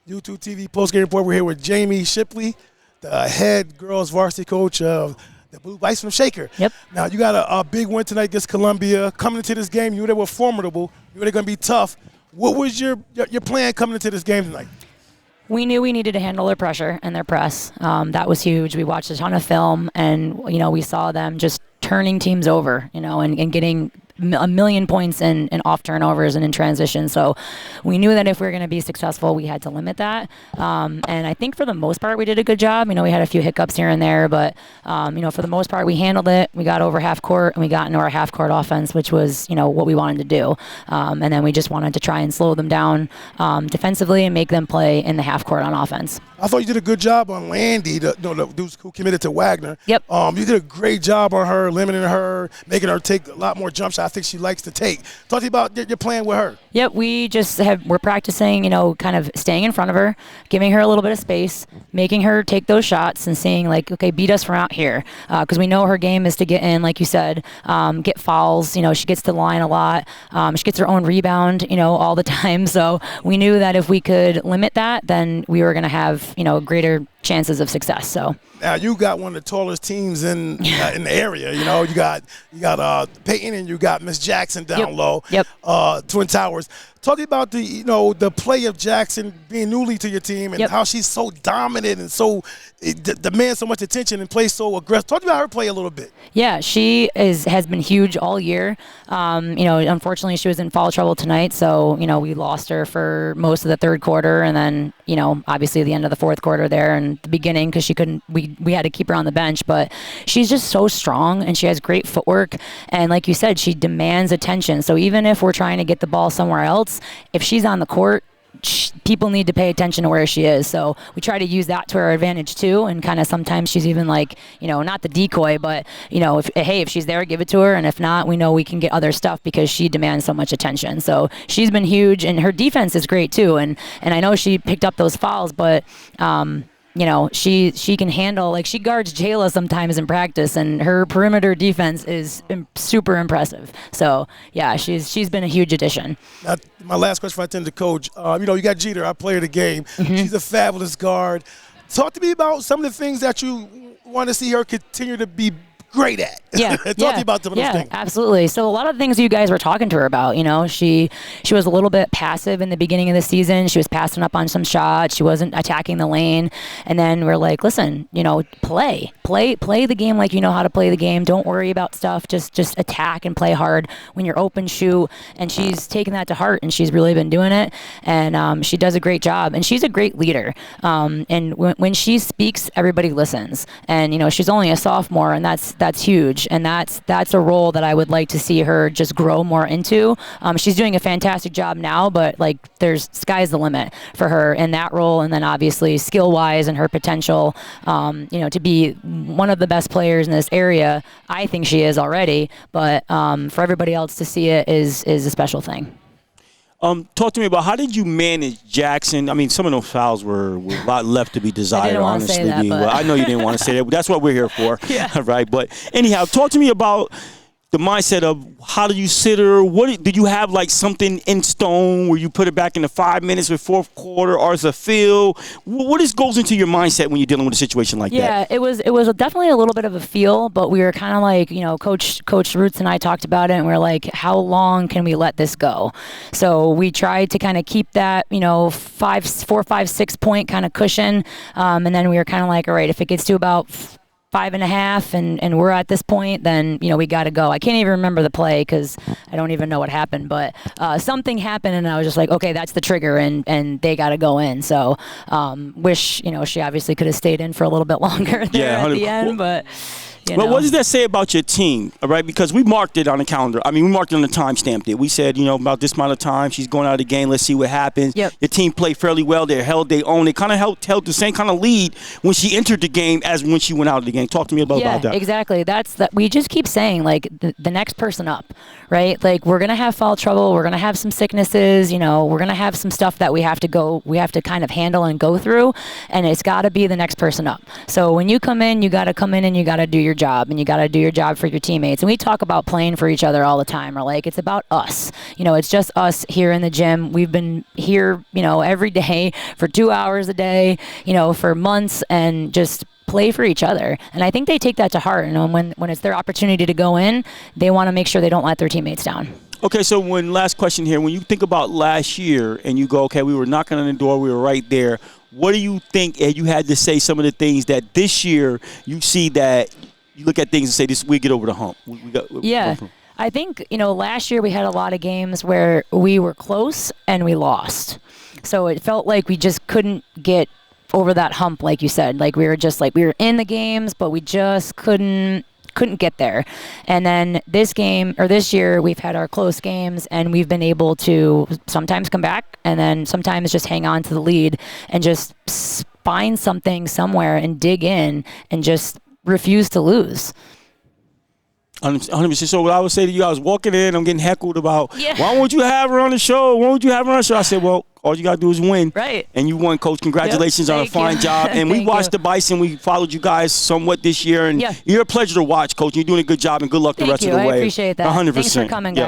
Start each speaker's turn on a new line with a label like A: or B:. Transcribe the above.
A: U2TV postgame report. We're here with Jaimee Shipley, the head girls varsity coach of the Blue Vice from Shaker.
B: Yep.
A: Now, you got a big win tonight against Columbia. Coming into this game, you knew they were formidable. You knew they were going to be tough. What was your plan coming into this game tonight?
B: We knew we needed to handle their pressure and their press. That was huge. We watched a ton of film, and, we saw them just turning teams over, and getting a million points in off turnovers and in transition. So we knew that if we were going to be successful, we had to limit that. And I think for the most part, we did a good job. We had a few hiccups here and there, but, for the most part, we handled it. We got over half court, and we got into our half court offense, which was, what we wanted to do. And then we just wanted to try and slow them down defensively and make them play in the half court on offense.
A: I thought you did a good job on Landy, the dude who committed to Wagner.
B: Yep.
A: You did a great job on her, limiting her, making her take a lot more jump shots I think she likes to take. Talk to me about your plan with her.
B: Yep, we're practicing, kind of staying in front of her, giving her a little bit of space, making her take those shots and saying, okay, beat us from out here. Because we know her game is to get in, like you said, get fouls. She gets to the line a lot. She gets her own rebound, all the time. So we knew that if we could limit that, then we were going to have, greater chances of success. So
A: now you got one of the tallest teams in the area. You got Peyton and you got Miss Jackson down low.
B: Yep.
A: Twin Towers. Talk to me about the play of Jackson being newly to your team and how she's so dominant and so demands so much attention and plays so aggressive. Talk to me about her play a little bit.
B: Yeah, she has been huge all year. Unfortunately, she was in foul trouble tonight, so we lost her for most of the third quarter, and then obviously the end of the fourth quarter there and the beginning because she couldn't. We had to keep her on the bench, but she's just so strong and she has great footwork, and like you said, she demands attention. So even if we're trying to get the ball somewhere else, if she's on the court, people need to pay attention to where she is. So we try to use that to our advantage too, and kind of sometimes she's even not the decoy, but if she's there, give it to her, and if not, we know we can get other stuff because she demands so much attention. So she's been huge, and her defense is great too, and I know she picked up those fouls, but she can handle, she guards Jayla sometimes in practice, and her perimeter defense is super impressive. So yeah, she's been a huge addition.
A: Now, my last question before I turn to Coach. You got Geter, our player of the game. Mm-hmm. She's a fabulous guard. Talk to me about some of the things that you want to see her continue to be great at.
B: Yeah.
A: Talk to me about some of those things.
B: Yeah, absolutely. So a lot of the things you guys were talking to her about, she was a little bit passive in the beginning of the season. She was passing up on some shots. She wasn't attacking the lane. And then we're like, listen, play the game like you know how to play the game. Don't worry about stuff. Just attack and play hard. When you're open, shoot. And she's taken that to heart, and she's really been doing it. And she does a great job. And she's a great leader. And when she speaks, everybody listens. And, she's only a sophomore, and that's huge, and that's a role that I would like to see her just grow more into. She's doing a fantastic job now, but there's sky's the limit for her in that role, and then obviously skill-wise and her potential, to be one of the best players in this area. I think she is already, but for everybody else to see it is a special thing.
C: Talk to me about how did you manage Jackson? I mean, some of those fouls were a lot left to be desired, honestly. Well, I know you didn't want to say that, but that's what we're here for.
B: Yeah.
C: Right? But anyhow, talk to me about the mindset of how do you sit her? Did you have something in stone where you put it back in the 5 minutes with fourth quarter, or as a feel? What goes into your mindset when you're dealing with a situation like that?
B: Yeah, it was definitely a little bit of a feel, but we were kind of Coach Roots and I talked about it, and we are like, how long can we let this go? So we tried to kind of keep that 4, 5, 6 point kind of cushion, and then we were kind of like, all right, if it gets to about 5.5 and we're at this point, then we got to go. I can't even remember the play because I don't even know what happened, but something happened and I was just like, okay, that's the trigger, and they got to go in. So wish she obviously could have stayed in for a little bit longer there at the end, but.
C: Well, what does that say about your team, all right? Because we marked it on the calendar. I mean, we marked it on the time stamped it. We said, about this amount of time, she's going out of the game. Let's see what happens.
B: Yep.
C: Your team played fairly well. They held their own. They kind of held the same kind of lead when she entered the game as when she went out of the game. Talk to me about that.
B: Yeah, exactly. That's that. We just keep saying, the next person up, right? We're going to have foul trouble. We're going to have some sicknesses. We're going to have some stuff that we have to kind of handle and go through, and it's got to be the next person up. So when you come in, you got to come in and you got to do your your job and you got to do your job for your teammates. And we talk about playing for each other all the time. We're like, it's about us. You know, it's just us here in the gym. We've been here, you know, every day for 2 hours a day, you know, for months, and just play for each other. And I think they take that to heart. You know, when it's their opportunity to go in, they want to make sure they don't let their teammates down.
C: Okay, so last question here. When you think about last year and you go, okay, we were knocking on the door, we were right there. What do you think, and you had to say some of the things that this year you see that you look at things and say, this, we get over the hump?
B: I think, you know, last year we had a lot of games where we were close and we lost. So it felt like we just couldn't get over that hump, like you said. Like we were in the games, but we just couldn't get there. And then this year we've had our close games and we've been able to sometimes come back and then sometimes just hang on to the lead and just find something somewhere and dig in and just refuse to lose.
C: 100%. So what I would say to you, I was walking in, I'm getting heckled about, why won't you have her on the show? Why won't you have her on the show? I said, well, all you got to do is win.
B: Right.
C: And you won, Coach. Congratulations on a fine job. And we watched the Bison. We followed you guys somewhat this year. And you're a pleasure to watch, Coach. You're doing a good job, and good luck the rest of the way.
B: I appreciate that.
C: 100%.
B: Thanks for coming, guys.